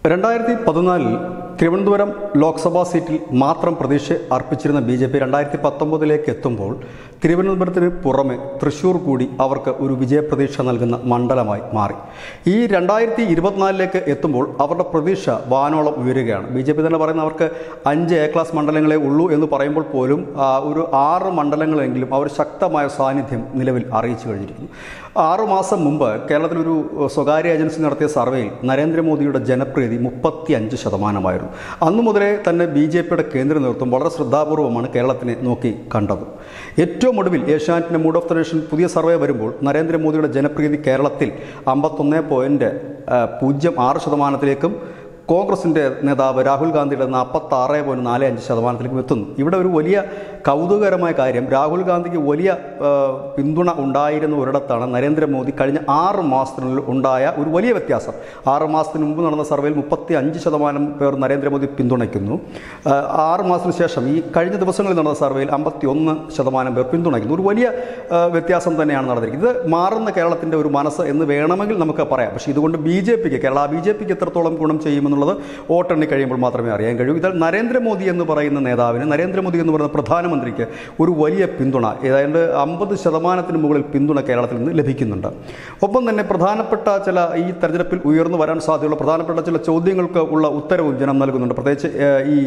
2014 തിരുവനന്തപുരം ലോക്സഭാ സീറ്റിൽ മാത്രം പ്രതീക്ഷ അർപ്പിച്ചിരുന്ന ബി.ജെ.പി 2019 എത്തുമ്പോൾ തിരുവനന്തപുരത്തിന് പുറമെ തൃശ്ശൂർ കൂടി അവർക്ക് ഒരു വിജയപ്രതീക്ഷ നൽകുന്ന മണ്ഡലമായി മാറി. ഈ 2024 എത്തുമ്പോൾ അവരുടെ പ്രതീക്ഷ വാനോളം ഉയരുകയാണ്. ബി.ജെ.പി തന്നെ പറയുന്ന അവർക്ക് 5 എ ക്ലാസ് മണ്ഡലങ്ങളെ ഉള്ളൂ എന്ന് പറയുമ്പോൾ പോലും ഒരു 6 മണ്ഡലങ്ങളെങ്കിലും അവർ ശക്തമായ സാന്നിധ്യം നിലവിൽ അറിയിച്ചു കഴിഞ്ഞിരിക്കുന്നു. 6 മാസം മുമ്പ് കേരളത്തിലൊരു സ്വകാര്യ ഏജൻസി നടത്തിയ സർവേയിൽ നരേന്ദ്രമോദിയുടെ ജനപ്രീതി 35%. അന്നു മുതലേ തന്നെ ബി.ജെ.പിയുടെ കേന്ദ്ര നേതൃത്വം വളരെ ശ്രദ്ധാപൂർവമാണ് കേരളത്തിനെ നോക്കി കണ്ടത്. ഏറ്റവും ഒടുവിൽ ഏഷ്യാനെറ്റിൻ്റെ മൂഡ് ഓഫ് ദ നേഷൻ പുതിയ സർവേ വരുമ്പോൾ നരേന്ദ്രമോദിയുടെ ജനപ്രീതി കേരളത്തിൽ 51.06%, കോൺഗ്രസിൻ്റെ നേതാവ് രാഹുൽ ഗാന്ധിയുടെ 46.45% എത്തുന്നു. ഇവിടെ ഒരു വലിയ കൗതുകകരമായ കാര്യം, രാഹുൽ ഗാന്ധിക്ക് വലിയ പിന്തുണ ഉണ്ടായിരുന്ന ഒരിടത്താണ് നരേന്ദ്രമോദി കഴിഞ്ഞ 6 മാസത്തിനുള്ളിൽ ഉണ്ടായ ഒരു വലിയ വ്യത്യാസം. 6 മാസത്തിന് മുമ്പ് നടന്ന സർവേയിൽ 35% പേർ നരേന്ദ്രമോദി പിന്തുണയ്ക്കുന്നു. 6 മാസത്തിന് ശേഷം ഈ കഴിഞ്ഞ ദിവസങ്ങളിൽ നടന്ന സർവേയിൽ 51% പേർ പിന്തുണയ്ക്കുന്നു. ഒരു വലിയ വ്യത്യാസം തന്നെയാണ് നടന്നിരിക്കുന്നത്. ഇത് മാറുന്ന കേരളത്തിൻ്റെ ഒരു മനസ്സ് എന്ന് വേണമെങ്കിൽ നമുക്ക് പറയാം. പക്ഷേ ഇതുകൊണ്ട് കേരള ബി ജെ പിക്ക് എത്രത്തോളം ഗുണം ചെയ്യുമെന്നുള്ളത് വോട്ടെണ്ണി കഴിയുമ്പോൾ മാത്രമേ അറിയാൻ കഴിയൂ. ഇത് നരേന്ദ്രമോദി എന്ന് പറയുന്ന നേതാവിന്, നരേന്ദ്രമോദി എന്ന് പറയുന്ന പ്രധാനമന്ത്രിക്ക് ഒരു വലിയ പിന്തുണ, ഏതാണ്ട് 50% മുകളിൽ പിന്തുണ കേരളത്തിൽ നിന്ന് ലഭിക്കുന്നുണ്ട്. ഒപ്പം തന്നെ പ്രധാനപ്പെട്ട ചില ഈ തെരഞ്ഞെടുപ്പിൽ ഉയർന്നു വരാൻ സാധ്യതയുള്ള പ്രധാനപ്പെട്ട ചില ചോദ്യങ്ങൾക്ക് ഉള്ള ഉത്തരവും ജനം നൽകുന്നുണ്ട്. പ്രത്യേകിച്ച് ഈ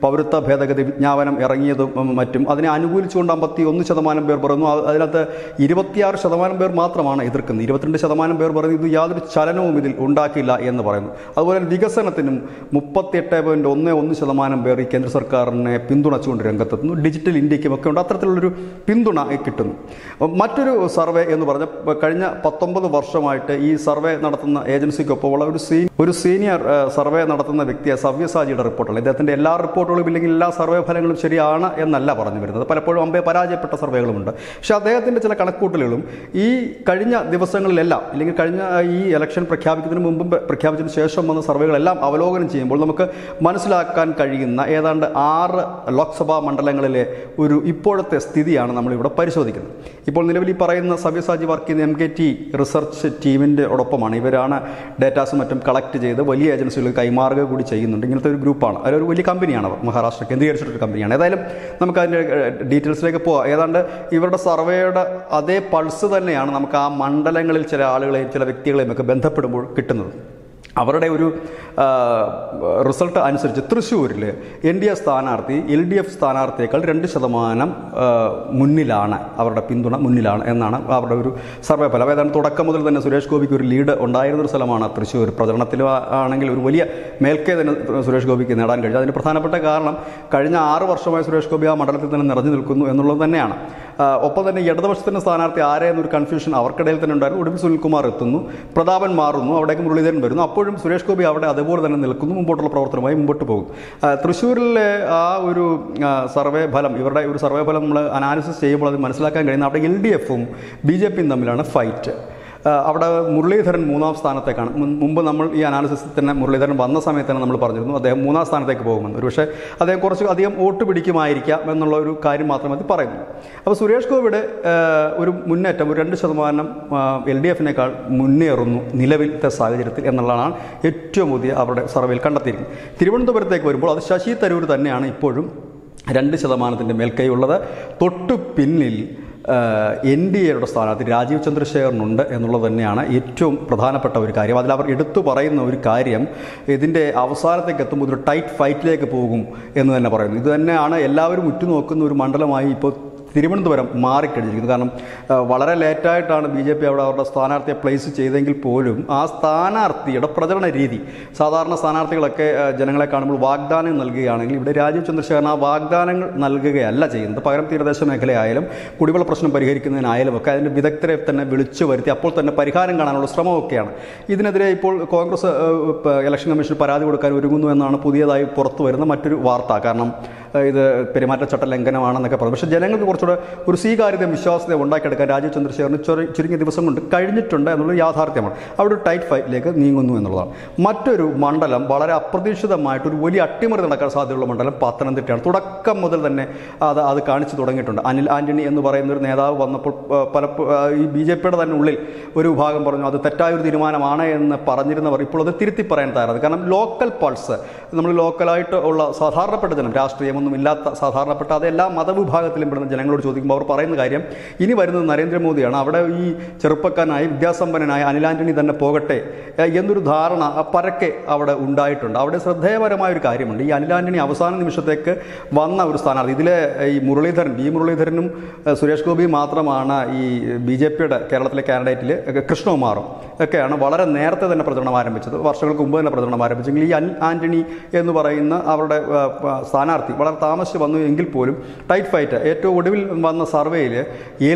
പൗരത്വ ഭേദഗതി വിജ്ഞാപനം ഇറങ്ങിയതും മറ്റും അതിനെ അനുകൂലിച്ചുകൊണ്ട് 51% പേർ പറയുന്നു. അതിനകത്ത് 26% പേർ മാത്രമാണ് എതിർക്കുന്നത്. 22% പേർ പറയുന്നു ഇത് യാതൊരു ചലനവും ഇതിൽ ഉണ്ടാക്കില്ല എന്ന് പറയുന്നു. അതുപോലെ വികസനത്തിനും 38.11% പേർ ഈ കേന്ദ്ര സർക്കാരിനെ പിന്തുണച്ചുകൊണ്ട് രംഗത്തെത്തുന്നു. ഡിജിറ്റൽ ഇന്ത്യക്കും ഒക്കെ ഉണ്ട് അത്തരത്തിലുള്ളൊരു പിന്തുണ കിട്ടുന്നു. മറ്റൊരു സർവേ എന്ന് പറഞ്ഞാൽ കഴിഞ്ഞ 19 വർഷമായിട്ട് ഈ സർവേ നടത്തുന്ന ഏജൻസിക്കൊപ്പമുള്ള ഒരു സീനിയർ സർവേ നടത്തുന്ന വ്യക്തിയെ സവ്യസാജിയുടെ റിപ്പോർട്ടുകൾ, ഇദ്ദേഹത്തിൻ്റെ എല്ലാ റിപ്പോർട്ടുകളും ഇല്ലെങ്കിൽ എല്ലാ സർവേ ഫലങ്ങളും ശരിയാണ് എന്നല്ല പറഞ്ഞു വരുന്നത്. പലപ്പോഴും പരാജയപ്പെട്ട സർവേകളുമുണ്ട്. പക്ഷേ അദ്ദേഹത്തിൻ്റെ ചില കണക്കൂട്ടലുകളും ഈ കഴിഞ്ഞ ദിവസങ്ങളിലെല്ലാം അല്ലെങ്കിൽ കഴിഞ്ഞ ഈ ഇലക്ഷൻ പ്രഖ്യാപിക്കുന്നതിന് മുമ്പും പ്രഖ്യാപിച്ചതിന് ശേഷം വന്ന സർവേകളെല്ലാം അവലോകനം ചെയ്യുമ്പോൾ നമുക്ക് മനസ്സിലാക്കാൻ കഴിയുന്ന ഏതാണ്ട് 6 ലോക്സഭാ മണ്ഡലങ്ങളിലെ ഒരു ഇപ്പോഴത്തെ സ്ഥിതിയാണ് നമ്മളിവിടെ പരിശോധിക്കുന്നത്. ഇപ്പോൾ നിലവിൽ ഈ പറയുന്ന സവ്യസാജി വർക്ക് ചെയ്യുന്ന MKT റിസർച്ച് ടീമിൻ്റെ ഒടൊപ്പമാണ്. ഇവരാണ് ഡേറ്റാസും മറ്റും കളക്ട് ചെയ്ത് വലിയ ഏജൻസികൾ കൈമാറുക കൂടി ചെയ്യുന്നുണ്ട്. ഇങ്ങനത്തെ ഒരു ഗ്രൂപ്പാണ്, അതൊരു വലിയ കമ്പനിയാണ്, മഹാരാഷ്ട്ര കേന്ദ്രീകരിച്ചിട്ടൊരു കമ്പനിയാണ്. ഏതായാലും നമുക്കതിൻ്റെ ഡീറ്റെയിൽസിലേക്ക് പോകാം. ഏതാണ്ട് ഇവരുടെ സർവേയുടെ അതേ പൾസ് തന്നെയാണ് നമുക്ക് ആ മണ്ഡലങ്ങളിൽ ചില ആളുകളെയും ചില വ്യക്തികളെയും ഒക്കെ ബന്ധപ്പെടുമ്പോൾ കിട്ടുന്നത്. അവരുടെ ഒരു റിസൾട്ട് അനുസരിച്ച് തൃശ്ശൂരിൽ NDA സ്ഥാനാർത്ഥി LDF സ്ഥാനാർത്ഥിയേക്കാൾ 2% മുന്നിലാണ്, അവരുടെ പിന്തുണ മുന്നിലാണ് എന്നാണ് അവരുടെ ഒരു സർവേ ഫലം. ഏതാണ്ട് തുടക്കം മുതൽ തന്നെ സുരേഷ് ഗോപിക്ക് ഒരു ലീഡ് ഉണ്ടായിരുന്നൊരു സ്ഥലമാണ് തൃശ്ശൂർ. പ്രചരണത്തിൽ ആണെങ്കിൽ ഒരു വലിയ മേൽക്കൈ തന്നെ സുരേഷ് ഗോപിക്ക് നേടാൻ കഴിഞ്ഞു. അതിന് പ്രധാനപ്പെട്ട കാരണം കഴിഞ്ഞ 6 വർഷമായി സുരേഷ് ഗോപി ആ മണ്ഡലത്തിൽ തന്നെ നിറഞ്ഞു നിൽക്കുന്നു എന്നുള്ളത് തന്നെയാണ്. ഒപ്പം തന്നെ ഇടതുപക്ഷത്തിൻ്റെ സ്ഥാനാർത്ഥി ആരെയെന്നൊരു കൺഫ്യൂഷൻ അവർക്കിടയിൽ തന്നെ ഉണ്ടായിരുന്നു. ഒടുവിൽ സുനിൽകുമാർ എത്തുന്നു, പ്രതാപൻ മാറുന്നു, അവിടേക്ക് മുരളീധരൻ വരുന്നു. അപ്പോഴും സുരേഷ് ഗോപി അവിടെ അതുപോലെ തന്നെ നിൽക്കുന്നു, മുമ്പോട്ടുള്ള പ്രവർത്തനമായി മുമ്പോട്ട് പോകും. തൃശ്ശൂരിലെ ആ ഒരു സർവേ ഫലം, ഇവരുടെ ഒരു സർവേ ഫലം നമ്മൾ അനാലിസിസ് ചെയ്യുമ്പോൾ അത് മനസ്സിലാക്കാൻ കഴിയുന്ന അവിടെ LDFും BJPയും തമ്മിലാണ് ഫൈറ്റ്. അവിടെ മുരളീധരൻ 3ാം സ്ഥാനത്തേക്കാണ്. മുമ്പ് നമ്മൾ ഈ അനാലിസിസിൽ തന്നെ മുരളീധരൻ വന്ന സമയത്ത് തന്നെ നമ്മൾ പറഞ്ഞിരുന്നു അദ്ദേഹം 3ാം സ്ഥാനത്തേക്ക് പോകുമെന്ന്. ഒരുപക്ഷെ അദ്ദേഹം കുറച്ച് അധികം വോട്ട് പിടിക്കുമായിരിക്കാം എന്നുള്ള ഒരു കാര്യം മാത്രമേ അത് പറയുന്നു. അപ്പോൾ സുരേഷ് ഗോപിയുടെ ഒരു മുന്നേറ്റം ഒരു 2% LDFിനേക്കാൾ മുന്നേറുന്നു നിലവിലത്തെ സാഹചര്യത്തിൽ എന്നുള്ളതാണ് ഏറ്റവും പുതിയ അവരുടെ സർവേയിൽ കണ്ടെത്തിയിരിക്കുന്നത്. തിരുവനന്തപുരത്തേക്ക് വരുമ്പോൾ അത് ശശി തരൂർ തന്നെയാണ് ഇപ്പോഴും 2% മേൽക്കൈയുള്ളത്. തൊട്ടു പിന്നിൽ NDAയുടെ സ്ഥാനാർത്ഥി രാജീവ് ചന്ദ്രശേഖരനുണ്ട് എന്നുള്ളത് തന്നെയാണ് ഏറ്റവും പ്രധാനപ്പെട്ട ഒരു കാര്യം. അതിൽ അവർ എടുത്തു പറയുന്ന ഒരു കാര്യം, ഇതിൻ്റെ അവസാനത്തേക്ക് എത്തുമ്പോൾ ഒരു ടൈറ്റ് ഫൈറ്റിലേക്ക് പോകും എന്ന് തന്നെ പറയുന്നു. ഇത് തന്നെയാണ് എല്ലാവരും ഉറ്റുനോക്കുന്ന ഒരു മണ്ഡലമായി ഇപ്പോൾ തിരുവനന്തപുരം മാറിക്കഴിഞ്ഞിരിക്കുന്നത്. കാരണം വളരെ ലേറ്റായിട്ടാണ് BJP അവിടെ അവരുടെ സ്ഥാനാർത്ഥിയെ പ്ലേസ് ചെയ്തെങ്കിൽ പോലും ആ സ്ഥാനാർത്ഥിയുടെ പ്രചരണ രീതി, സാധാരണ സ്ഥാനാർത്ഥികളൊക്കെ ജനങ്ങളെ കാണുമ്പോൾ വാഗ്ദാനം നൽകുകയാണെങ്കിൽ ഇവിടെ രാജീവ് ചന്ദ്രശേഖരൻ ആ വാഗ്ദാനങ്ങൾ നൽകുകയല്ല ചെയ്യുന്നത്. പകരം തീരദേശ മേഖലയായാലും കുടിവെള്ള പ്രശ്നം പരിഹരിക്കുന്നതിനായാലും ഒക്കെ അതിൻ്റെ വിദഗ്ധരെ തന്നെ വിളിച്ചു വരുത്തി അപ്പോൾ തന്നെ പരിഹാരം കാണാനുള്ള ശ്രമമൊക്കെയാണ്. ഇതിനെതിരെ ഇപ്പോൾ കോൺഗ്രസ് ഇലക്ഷൻ കമ്മീഷന് പരാതി കൊടുക്കാൻ ഒരുങ്ങുന്നു എന്നാണ് പുതിയതായി പുറത്തു വരുന്ന മറ്റൊരു വാർത്ത. കാരണം ഇത് പെരുമാറ്റച്ചട്ട ലംഘനമാണെന്നൊക്കെ പറഞ്ഞു. പക്ഷേ ജനങ്ങൾക്ക് കുറച്ചുകൂടെ ഒരു സ്വീകാര്യതയും വിശ്വാസ്യതയും ഉണ്ടാക്കിയെടുക്കാൻ രാജീവ് ചന്ദ്രശേഖറിന് ചുരുങ്ങിയ ദിവസം കൊണ്ട് കഴിഞ്ഞിട്ടുണ്ട് എന്നുള്ളത് യാഥാർത്ഥ്യമാണ്. അവിടെ ഒരു ടൈറ്റ് ഫൈറ്റിലേക്ക് നീങ്ങുന്നു എന്നുള്ളതാണ്. മറ്റൊരു മണ്ഡലം വളരെ അപ്രതീക്ഷിതമായിട്ടൊരു വലിയ അട്ടിമറി നടക്കാൻ സാധ്യതയുള്ള മണ്ഡലം പത്തനംതിട്ടയാണ്. തുടക്കം മുതൽ തന്നെ അത് കാണിച്ചു തുടങ്ങിയിട്ടുണ്ട്. അനിൽ ആൻ്റണി എന്ന് പറയുന്ന ഒരു നേതാവ് വന്നപ്പോൾ ഈ BJP-യുടെ തന്നെ ഉള്ളിൽ ഒരു വിഭാഗം പറഞ്ഞു അത് തെറ്റായൊരു തീരുമാനമാണ് എന്ന് പറഞ്ഞിരുന്നവർ ഇപ്പോൾ അത് തിരുത്തി പറയാൻ തയ്യാറാണ്. കാരണം ലോക്കൽ പൾസ്, നമ്മൾ ലോക്കലായിട്ട് ഉള്ള സാധാരണപ്പെട്ട ജനം, രാഷ്ട്രീയമൊന്നും ഇല്ലാത്ത സാധാരണപ്പെട്ട അതെല്ലാ മതവിഭാഗത്തിലും പെടുന്ന ജനങ്ങളോട് ചോദിക്കുമ്പോൾ അവർ പറയുന്ന കാര്യം ഇനി വരുന്നത് നരേന്ദ്രമോദിയാണ്, അവിടെ ഈ ചെറുപ്പക്കാരനായി വിദ്യാസമ്പന്നനായ അനിൽ ആൻ്റണി തന്നെ പോകട്ടെ എന്നൊരു ധാരണ പരക്കെ അവിടെ ഉണ്ടായിട്ടുണ്ട്. അവിടെ ശ്രദ്ധേയപരമായൊരു കാര്യമുണ്ട്. ഈ അനിൽ ആൻ്റണി അവസാന നിമിഷത്തേക്ക് വന്ന ഒരു സ്ഥാനാർത്ഥി, ഇതിലെ ഈ മുരളീധരനും സുരേഷ് ഗോപിയും മാത്രമാണ് ഈ BJP-യുടെ കേരളത്തിലെ കാൻഡിഡേറ്റിൽ കൃഷ്ണകുമാറും ഒക്കെയാണ് വളരെ നേരത്തെ തന്നെ പ്രചരണം ആരംഭിച്ചത്, വർഷങ്ങൾക്ക് മുമ്പ് തന്നെ പ്രചരണം ആരംഭിച്ചെങ്കിൽ ഈ അനിൽ ആൻ്റണി എന്ന് പറയുന്ന അവരുടെ സ്ഥാനാർത്ഥി വളരെ താമസിച്ച് വന്നു എങ്കിൽ പോലും ടൈറ്റ് ഫൈറ്റ്. ഏറ്റവും ഒടുവിൽ വന്ന സർവേയിൽ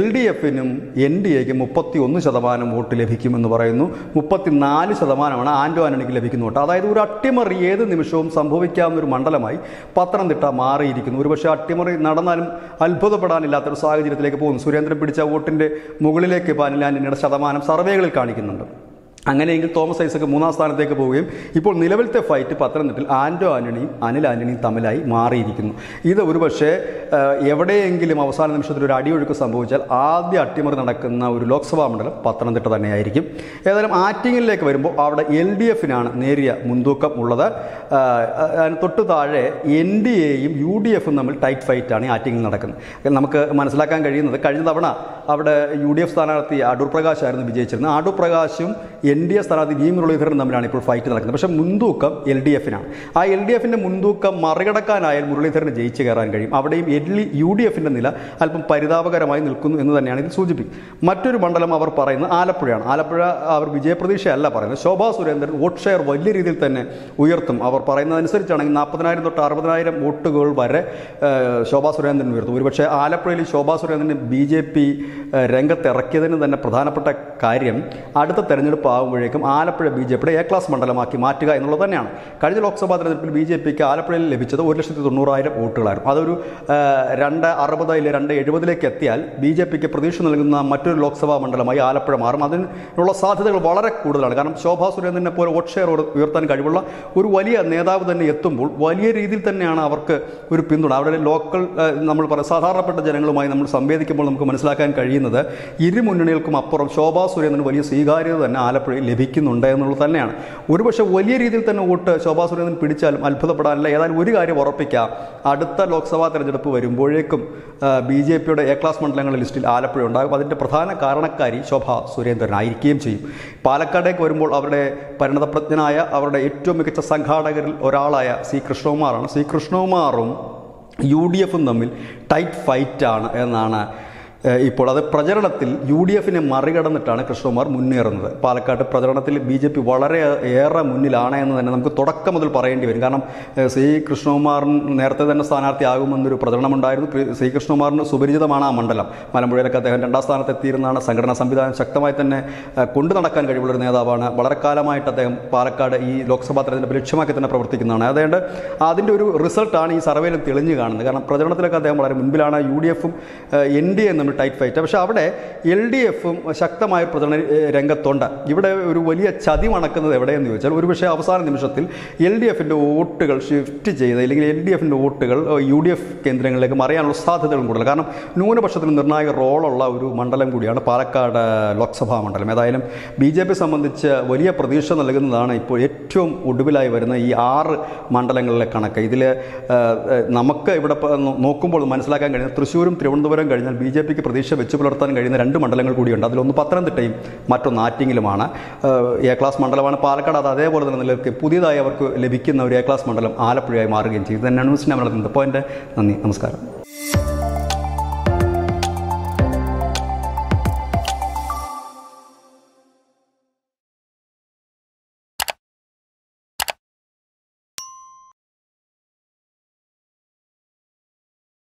LDF-നും NDA-ക്കും 31% വോട്ട് ലഭിക്കുമെന്ന് പറയുന്നു. 34% ആൻ്റോ ആൻ്റണിക്ക് ലഭിക്കുന്ന വോട്ട്. അതായത് ഒരു അട്ടിമറി ഏത് നിമിഷവും സംഭവിക്കാവുന്ന ഒരു മണ്ഡലമായി പത്തനംതിട്ട മാറിയിരിക്കുന്നു. ഒരുപക്ഷെ അട്ടിമറി നടന്നാലും അത്ഭുതപ്പെടാനില്ലാത്തൊരു സാഹചര്യത്തിലേക്ക് പോകുന്നു. സുരേന്ദ്രൻ പിടിച്ച വോട്ടിൻ്റെ മുകളിലേക്ക് ഇപ്പോൾ അനിൽ ആൻ്റണിയുടെ ശതമാനം സർവേകളിൽ കാണിക്കുന്നുണ്ട്. അങ്ങനെയെങ്കിൽ തോമസ് ഐസക് 3-ാം സ്ഥാനത്തേക്ക് പോവുകയും ഇപ്പോൾ നിലവിലത്തെ ഫൈറ്റ് പത്തനംതിട്ടയിൽ ആൻ്റോ ആൻ്റണിയും അനിൽ ആൻ്റണിയും തമ്മിലായി മാറിയിരിക്കുന്നു. ഇത് ഒരുപക്ഷെ എവിടെയെങ്കിലും അവസാന നിമിഷത്തിൽ ഒരു അടിയൊഴുക്ക് സംഭവിച്ചാൽ ആദ്യ അട്ടിമറി നടക്കുന്ന ഒരു ലോക്സഭാ മണ്ഡലം പത്തനംതിട്ട തന്നെയായിരിക്കും. ഏതായാലും ആറ്റിങ്ങലിലേക്ക് വരുമ്പോൾ അവിടെ LDF-നാണ് നേരിയ മുൻതൂക്കം ഉള്ളത്. അതിന് തൊട്ട് താഴെ NDA-യും UDF-ഉം തമ്മിൽ ടൈറ്റ് ഫൈറ്റാണ് ഈ ആറ്റിങ്ങിൽ നടക്കുന്നത്. നമുക്ക് മനസ്സിലാക്കാൻ കഴിയുന്നത് കഴിഞ്ഞ തവണ അവിടെ UDF സ്ഥാനാർത്ഥി അടൂർ പ്രകാശായിരുന്നു വിജയിച്ചിരുന്നത്. അടൂർ പ്രകാശും NDA സ്ഥാനാർത്ഥി G. മുരളീധരൻ തമ്മിലാണ് ഇപ്പോൾ ഫൈറ്റ് നടക്കുന്നത്. പക്ഷേ മുൻതൂക്കം LDF-നാണ്. ആ LDF-ന്റെ മുൻതൂക്കം മറികടക്കാനായാൽ മുരളീധരന് ജയിച്ചു കയറാൻ കഴിയും. അവിടെയും UDF-ന്റെ നില അല്പം പരിതാപകരമായി നിൽക്കുന്നു എന്ന് തന്നെയാണ് ഇത് സൂചിപ്പിക്കുന്നത്. മറ്റൊരു മണ്ഡലം അവർ പറയുന്നത് ആലപ്പുഴയാണ്. ആലപ്പുഴ അവർ വിജയപ്രതീക്ഷയല്ല പറയുന്നത്. ശോഭാ സുരേന്ദ്രൻ വോട്ട് ഷെയർ വലിയ രീതിയിൽ തന്നെ ഉയർത്തും. അവർ പറയുന്നതനുസരിച്ചാണെങ്കിൽ 40,000 തൊട്ട് 60,000 വോട്ടുകൾ വരെ ശോഭാ സുരേന്ദ്രൻ ഉയർത്തും. ഒരുപക്ഷെ ആലപ്പുഴയിൽ ശോഭാ സുരേന്ദ്രനെ BJP രംഗത്തിറക്കിയതിന് തന്നെ പ്രധാനപ്പെട്ട കാര്യം അടുത്ത തെരഞ്ഞെടുപ്പ് ആകുമ്പോഴേക്കും ആലപ്പുഴ BJP-യുടെ A-ക്ലാസ് മണ്ഡലമാക്കി മാറ്റുക എന്നുള്ളത് തന്നെയാണ്. കഴിഞ്ഞ ലോക്സഭാ തെരഞ്ഞെടുപ്പിൽ BJP-ക്ക് ആലപ്പുഴയിൽ ലഭിച്ചത് 1,90,000 വോട്ടുകളായിരുന്നു. അതൊരു 260 270 എത്തിയാൽ BJP-ക്ക് പ്രതീക്ഷ നൽകുന്ന മറ്റൊരു ലോക്സഭാ മണ്ഡലമായി ആലപ്പുഴ മാറും. അതിനുള്ള സാധ്യതകൾ വളരെ കൂടുതലാണ്. കാരണം ശോഭാ സുരേന്ദ്രനെ പോലെ വോട്ട് ഷെയർ ഉയർത്താൻ കഴിവുള്ള ഒരു വലിയ നേതാവ് തന്നെ എത്തുമ്പോൾ വലിയ രീതിയിൽ തന്നെയാണ് അവർക്ക് ഒരു പിന്തുണ. അവിടെ ലോക്കൽ നമ്മൾ പറയുന്ന സാധാരണപ്പെട്ട ജനങ്ങളുമായി നമ്മൾ സംവേദിക്കുമ്പോൾ നമുക്ക് മനസ്സിലാക്കാൻ കഴിയുന്നത് ഇരു മുന്നണികൾക്കും അപ്പുറം ശോഭാ സുരേന്ദ്രന് വലിയ സ്വീകാര്യത തന്നെ ആലപ്പുഴയിൽ ലഭിക്കുന്നുണ്ട് എന്നുള്ളത് തന്നെയാണ്. ഒരുപക്ഷെ വലിയ രീതിയിൽ തന്നെ വോട്ട് ശോഭാ സുരേന്ദ്രൻ പിടിച്ചാലും അത്ഭുതപ്പെടാനില്ല. ഏതായാലും ഒരു കാര്യം ഉറപ്പിക്കാം, അടുത്ത ലോക്സഭാ തെരഞ്ഞെടുപ്പ് വരുമ്പോഴേക്കും BJP-യുടെ A-ക്ലാസ് മണ്ഡലങ്ങളുടെ ലിസ്റ്റിൽ ആലപ്പുഴ ഉണ്ടാകും. അതിൻ്റെ പ്രധാന കാരണക്കാരി ശോഭാ സുരേന്ദ്രനായിരിക്കുകയും ചെയ്യും. പാലക്കാടേക്ക് വരുമ്പോൾ അവരുടെ പരിണതപ്രജ്ഞനായ അവരുടെ ഏറ്റവും മികച്ച സംഘാടകരിൽ ഒരാളായ C. കൃഷ്ണകുമാറാണ്. C. കൃഷ്ണകുമാറും UDF-ഉം തമ്മിൽ ടൈറ്റ് ഫൈറ്റാണ് എന്നാണ് ഇപ്പോൾ. അത് പ്രചരണത്തിൽ UDF-നെ മറികടന്നിട്ടാണ് കൃഷ്ണകുമാർ മുന്നേറുന്നത്. പാലക്കാട് പ്രചരണത്തിൽ BJP വളരെ ഏറെ മുന്നിലാണ് എന്ന് തന്നെ നമുക്ക് തുടക്കം മുതൽ പറയേണ്ടി വരും. കാരണം C. കൃഷ്ണകുമാറിന് നേരത്തെ തന്നെ സ്ഥാനാർത്ഥിയാകുമെന്നൊരു പ്രചരണമുണ്ടായിരുന്നു. C. കൃഷ്ണകുമാറിന് സുപരിചിതമാണ് ആ മണ്ഡലം. മലമ്പുഴയിലൊക്കെ അദ്ദേഹം 2-ാം സ്ഥാനത്തെത്തിയിരുന്നാണ്. സംഘടനാ സംവിധാനം ശക്തമായി തന്നെ കൊണ്ടു നടക്കാൻ കഴിവുള്ളൊരു നേതാവാണ്. വളരെ കാലമായിട്ട് അദ്ദേഹം പാലക്കാട് ഈ ലോക്സഭാ തെരഞ്ഞെടുപ്പ് ലക്ഷ്യമാക്കി തന്നെ പ്രവർത്തിക്കുന്നതാണ്. അതുകൊണ്ട് അതിൻ്റെ ഒരു റിസൾട്ടാണ് ഈ സർവേയിൽ തെളിഞ്ഞു കാണുന്നത്. കാരണം പ്രചരണത്തിലൊക്കെ അദ്ദേഹം വളരെ മുൻപിലാണ്. UDF-ഉം NDA-യും തമ്മിൽ ടൈറ്റ് ഫൈറ്റ്. പക്ഷേ അവിടെ LDF-ഉം ശക്തമായ പ്രചരണ രംഗത്തുണ്ട്. ഇവിടെ ഒരു വലിയ ചതി മണക്കുന്നത് എവിടെയെന്ന് ചോദിച്ചാൽ ഒരുപക്ഷെ അവസാന നിമിഷത്തിൽ LDF-ന്റെ വോട്ടുകൾ ഷിഫ്റ്റ് ചെയ്ത് അല്ലെങ്കിൽ LDF-ന്റെ വോട്ടുകൾ UDF കേന്ദ്രങ്ങളിലേക്ക് മറിയാനുള്ള സാധ്യതകളും കൂടുതൽ. കാരണം ന്യൂനപക്ഷത്തിന് നിർണായക റോളുള്ള ഒരു മണ്ഡലം കൂടിയാണ് പാലക്കാട് ലോക്സഭാ മണ്ഡലം. ഏതായാലും BJP സംബന്ധിച്ച് വലിയ പ്രതീക്ഷ നൽകുന്നതാണ് ഇപ്പോൾ ഏറ്റവും ഒടുവിലായി വരുന്ന ഈ 6 മണ്ഡലങ്ങളിലെ കണക്ക്. ഇതിൽ നമുക്ക് ഇവിടെ നോക്കുമ്പോൾ മനസ്സിലാക്കാൻ കഴിയുന്നത് തൃശ്ശൂരും തിരുവനന്തപുരം കഴിഞ്ഞാൽ BJP-ക്ക് പ്രതീക്ഷ വെച്ച് പുലർത്താൻ കഴിയുന്ന 2 മണ്ഡലങ്ങൾ കൂടിയുണ്ട്. അതിലൊന്ന് പത്തനംതിട്ടയും മറ്റൊന്ന് ആറ്റിങ്ങലുമാണ്. A-ക്ലാസ് മണ്ഡലമാണ് പാലക്കാട്. അത് അതേപോലെ തന്നെ നിലനിൽക്കും. പുതിയതായി അവർക്ക് ലഭിക്കുന്ന ഒരു A-ക്ലാസ് മണ്ഡലം ആലപ്പുഴയായി മാറുകയും ചെയ്തു. തന്നെയാണ് ന്യൂസ് നമ്മൾ നടത്തുന്നത്. അപ്പോൾ എൻ്റെ നന്ദി, നമസ്കാരം.